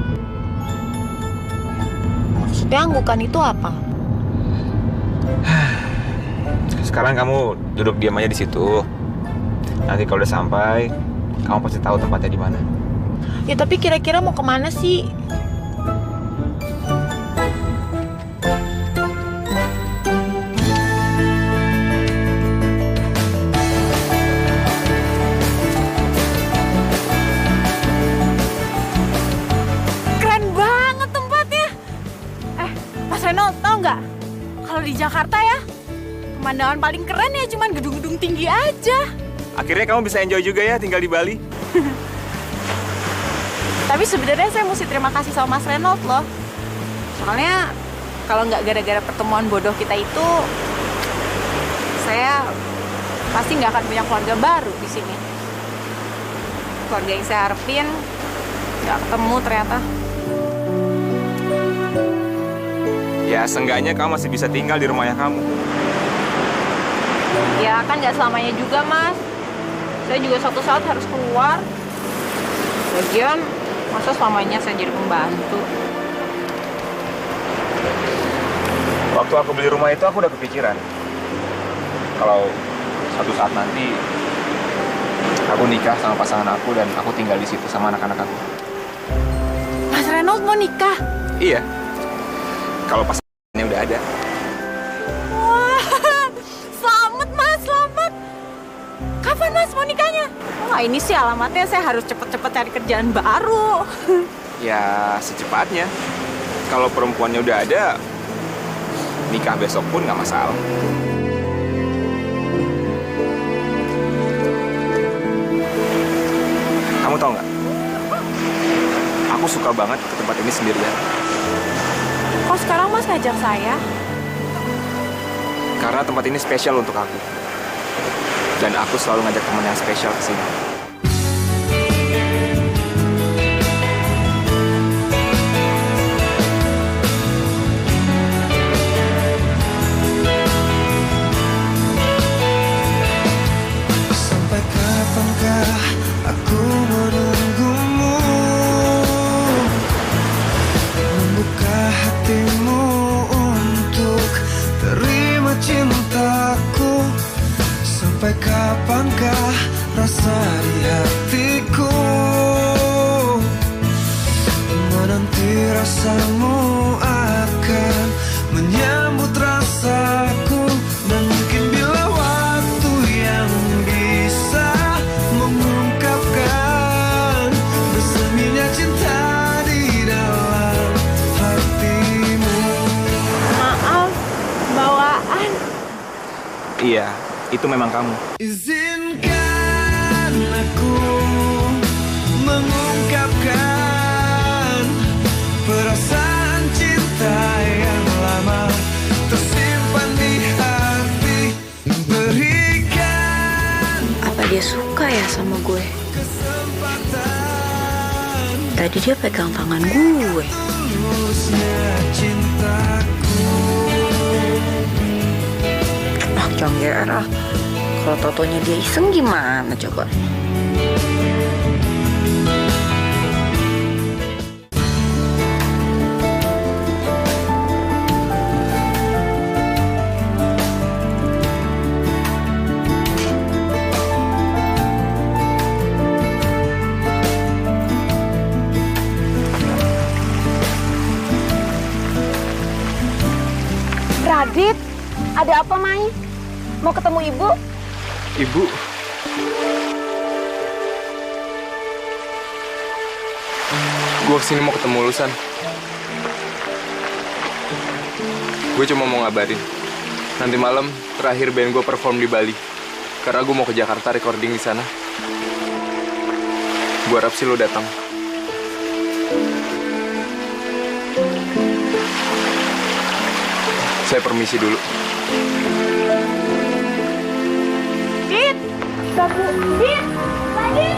S2: Maksudnya anggukan itu apa?
S5: Sekarang kamu duduk diam aja di situ. Nanti kalau udah sampai, kamu pasti tahu tempatnya di mana.
S2: Ya tapi kira-kira mau kemana sih?
S3: Keren banget tempatnya. Mas Reno, tau nggak? Kalau di Jakarta ya, pemandangan paling keren ya cuman gedung-gedung tinggi aja.
S5: Akhirnya kamu bisa enjoy juga ya tinggal di Bali.
S3: Tapi sebenarnya saya mesti terima kasih sama Mas Reno loh. Soalnya kalau nggak gara-gara pertemuan bodoh kita itu, saya pasti nggak akan punya keluarga baru di sini. Keluarga yang saya harapin nggak ketemu ternyata.
S5: Ya, seenggaknya kamu masih bisa tinggal di rumah ayah kamu.
S2: Ya kan nggak selamanya juga, Mas. Saya juga suatu saat harus keluar. Lagian, masa selamanya saya jadi pembantu?
S5: Waktu aku beli rumah itu aku udah kepikiran kalau suatu saat nanti aku nikah sama pasangan aku dan aku tinggal di situ sama anak-anak aku.
S3: Mas Reno mau nikah?
S5: Iya. Kalau pasangannya udah ada.
S3: Wah, selamat Mas, selamat. Kapan Mas mau nikahnya? Wah ini sih alamatnya saya harus cepet-cepet cari kerjaan baru.
S5: Ya, secepatnya. Kalau perempuannya udah ada, nikah besok pun nggak masalah. Kamu tahu nggak? Aku suka banget ke tempat ini sendirian.
S3: Kok sekarang Mas ngajak saya?
S5: Karena tempat ini spesial untuk aku. Dan aku selalu ngajak teman yang spesial ke sini.
S4: Sampai kapankah aku menunggumu, membuka hatimu untuk terima cintaku. Sampai kapankah rasa di hatiku menanti rasamu akan menyambut rasaku. Dan mungkin bila waktu yang bisa mengungkapkan berseminya cinta di dalam hatimu.
S3: Maaf, bawaan.
S5: Iya, itu memang kamu.
S4: Izinkan aku mengungkapkan perasaan cinta yang lama tersimpan di hati. Berikan
S11: Apa dia suka ya sama gue? Tadi dia pegang tangan gue.
S4: tulusnya cintaku.
S11: Jangan GR ah. Kalau totonya dia iseng gimana coba?
S6: Radit, ada apa Mai? Mau ketemu ibu?
S7: Ibu, gue kesini mau ketemu lu, San. Gue cuma mau ngabarin. Nanti malam terakhir band gue perform di Bali. Karena gue mau ke Jakarta recording di sana. Gue harap sih lo datang. Saya permisi dulu.
S6: Dit! Babu! Dit! Lagi!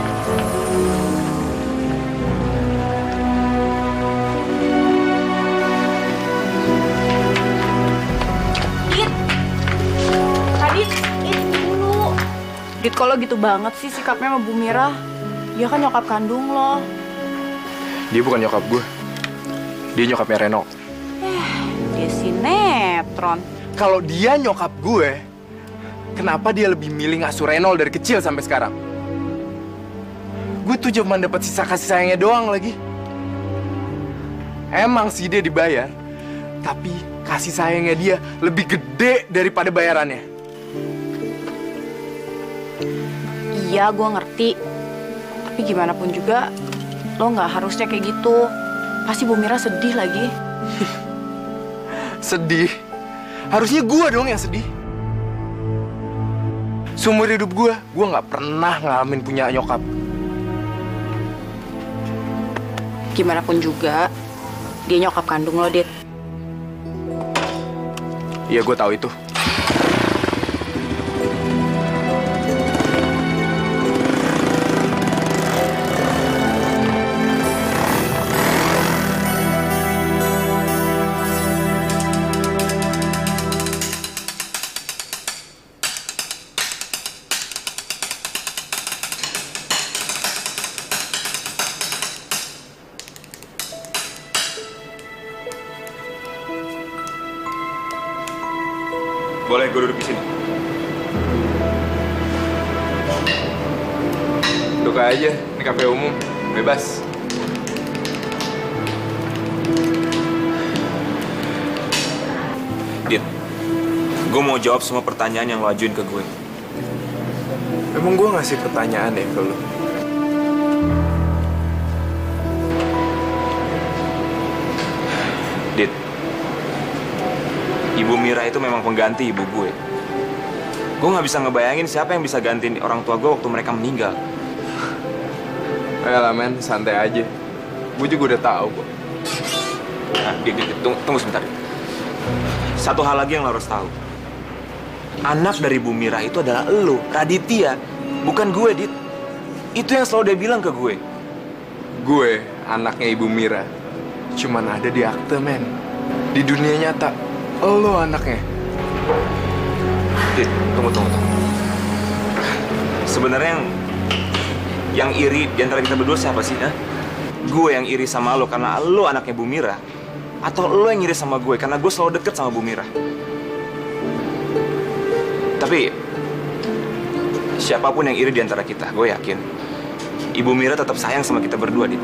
S3: Dit, kalau gitu banget sih sikapnya sama Bu Mira. Dia kan nyokap kandung lo.
S7: Dia bukan nyokap gue. Dia nyokapnya Reno.
S3: Dia sinetron.
S7: Kalau dia nyokap gue, kenapa dia lebih milih ngasuh Renol dari kecil sampai sekarang? Gue tuh cuma dapat sisa kasih sayangnya doang lagi. Emang sih dia dibayar, tapi kasih sayangnya dia lebih gede daripada bayarannya.
S3: Iya, gue ngerti. Tapi gimana pun juga, lo nggak harusnya kayak gitu. Pasti Bu Mira sedih lagi.
S7: Sedih? Harusnya gue dong yang sedih. Seumur hidup gue nggak pernah ngalamin punya nyokap.
S3: Gimana pun juga, dia nyokap kandung lo, Dit.
S7: Iya, gue tahu itu.
S5: Boleh gue duduk di sini?
S7: Duduk aja, ini kafe umum, bebas.
S5: Dit, gue mau jawab semua pertanyaan yang lo ajuin ke gue.
S7: Emang gue ngasih pertanyaan ya ke lo?
S5: Dit, Ibu Mira itu memang pengganti ibu gue. Gue nggak bisa ngebayangin siapa yang bisa gantiin orang tua gue waktu mereka meninggal.
S7: Ayolah men, santai aja. Gue juga udah tahu kok.
S5: Nah, Dit, tunggu sebentar. Satu hal lagi yang lo harus tahu. Anak dari Bu Mira itu adalah lo, Raditya. Bukan gue, Dit. Itu yang selalu dia bilang ke gue.
S7: Gue, anaknya Ibu Mira, cuman ada di akte, men. Di dunia nyata, lo anaknya.
S5: Dit, tunggu. Sebenarnya yang iri di antara kita berdua siapa sih, ha? Gue yang iri sama lo karena lo anaknya Bu Mira? Atau lo yang iri sama gue karena gue selalu deket sama Bu Mira? Tapi siapapun yang iri di antara kita, gue yakin Ibu Mira tetap sayang sama kita berdua, Dit.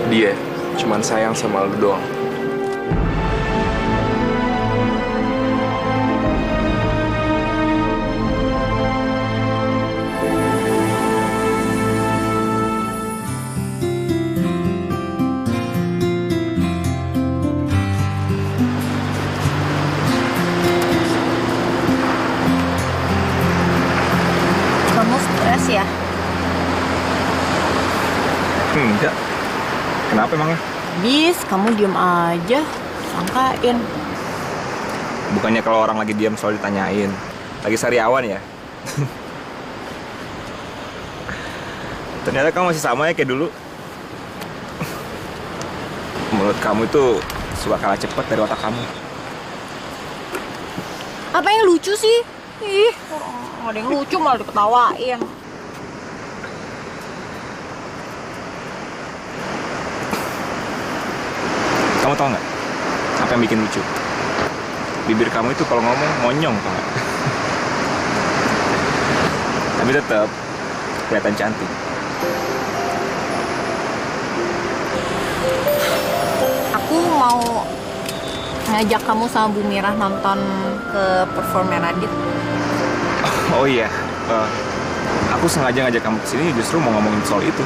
S7: Dia cuman sayang sama lo doang.
S3: Kamu stres ya?
S5: Enggak. Kenapa emangnya?
S3: Bis, kamu diem aja. Sangkain.
S5: Bukannya kalau orang lagi diam selalu ditanyain. Lagi sariawan ya? Ternyata kamu masih sama ya kayak dulu. Mulut kamu itu suka kalah cepat dari otak kamu.
S3: Apa yang lucu sih? Ih, ada yang lucu malah diketawain.
S5: Kamu tau nggak? Apa yang bikin lucu? Bibir kamu itu kalau ngomong monyong, tau nggak? Tapi tetap kelihatan cantik.
S3: Aku mau ngajak kamu sama Bu Mira nonton ke performnya Radit.
S5: Oh iya, aku sengaja ngajak kamu kesini justru mau ngomongin soal itu.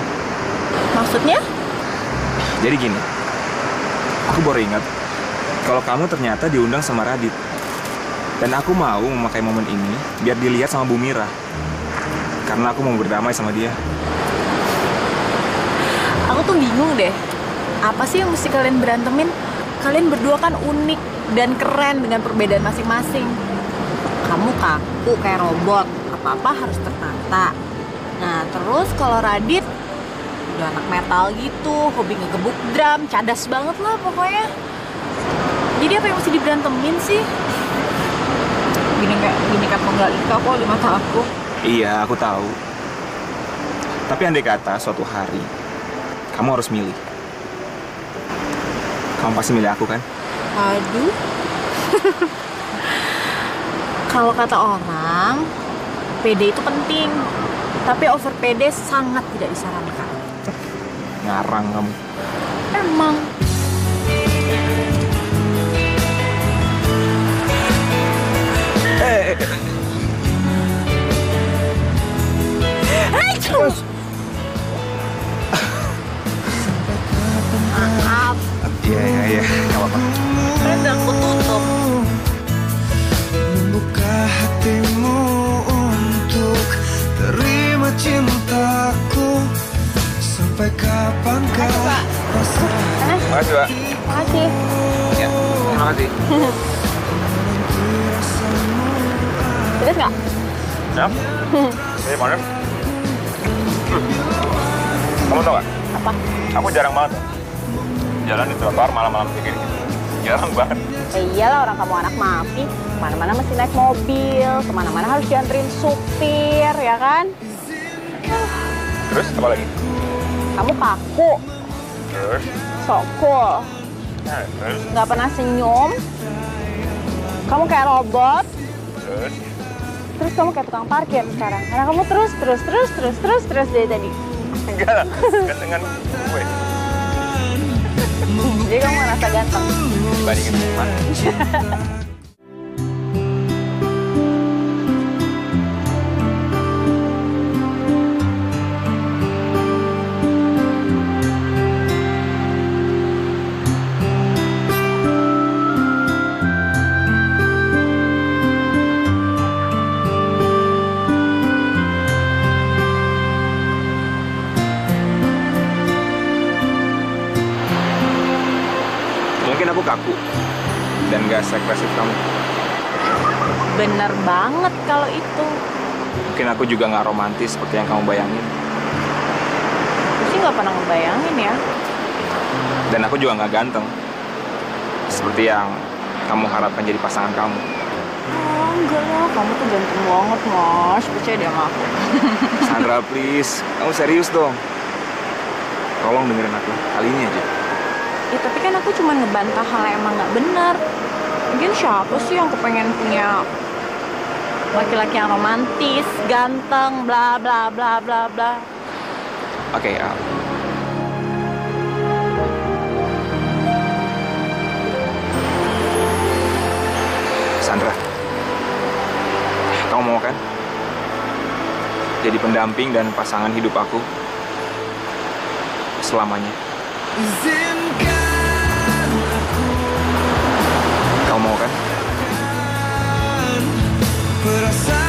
S3: Maksudnya?
S5: Jadi gini, aku baru ingat kalau kamu ternyata diundang sama Radit. Dan aku mau memakai momen ini biar dilihat sama Bu Mira. Karena aku mau berdamai sama dia.
S2: Aku tuh bingung deh. Apa sih yang mesti kalian berantemin? Kalian berdua kan unik dan keren dengan perbedaan masing-masing. Kamu kaku kayak robot, apa-apa harus tertata. Nah, terus kalau Radit udah anak metal gitu, hobi ngegebuk drum, cadas banget lah pokoknya. Jadi apa yang mesti diberantemin sih? Gini kan Tunggal Ika kok di mata aku.
S5: Iya, aku tahu. Tapi andai kata suatu hari kamu harus milih. Kamu pasti milih aku kan?
S2: Aduh. Kalau kata orang, PD itu penting. Tapi over PD sangat tidak disarankan.
S5: Ngarang kamu.
S2: Emang. Maaf.
S5: Iya, nggak apa-apa.
S2: Terus aku tutup.
S4: Membuka hatimu untuk terima cintaku. Sampai kapankah rasa.
S5: Makasih, Pak.
S2: Makasih.
S5: Ya, terima kasih.
S2: Terus nggak?
S5: Siap? Saya mana? Kamu tau gak?
S2: Apa?
S5: Aku jarang banget loh jalan di trotoar malam-malam kayak gini. Jarang banget.
S2: Iyalah, orang kamu anak mafi. Kemana-mana mesti naik mobil, kemana-mana harus dianterin supir, ya kan?
S5: Terus apa lagi?
S2: Kamu kaku,
S5: Terus?
S2: sok cool,
S5: Terus?
S2: nggak pernah senyum. Kamu kayak robot.
S5: Terus?
S2: Terus kamu kayak tukang parkir sekarang. Karena kamu terus dari tadi.
S5: Enggak lah, gantengan gue.
S2: Jadi kamu ngerasa ganteng.
S5: Dibandingin sama mungkin aku kaku dan gak se-agresif kamu.
S2: Bener banget kalau itu.
S5: Mungkin aku juga gak romantis seperti yang kamu bayangin.
S2: Aku sih nggak pernah ngebayangin ya.
S5: Dan aku juga gak ganteng seperti yang kamu harapkan jadi pasangan kamu.
S2: Oh, enggak lah, kamu tuh ganteng banget, Mas. Percaya deh sama aku.
S5: Sandra, please. Kamu serius dong. Tolong dengerin aku, kali ini aja.
S2: Ya, tapi kan aku cuma ngebantah hal yang emang nggak benar. Mungkin siapa sih yang kepengen punya laki-laki yang romantis, ganteng, bla bla bla bla bla.
S5: Oke, Sandra, kamu mau kan jadi pendamping dan pasangan hidup aku selamanya? Kamu mau kan?
S4: Perasaan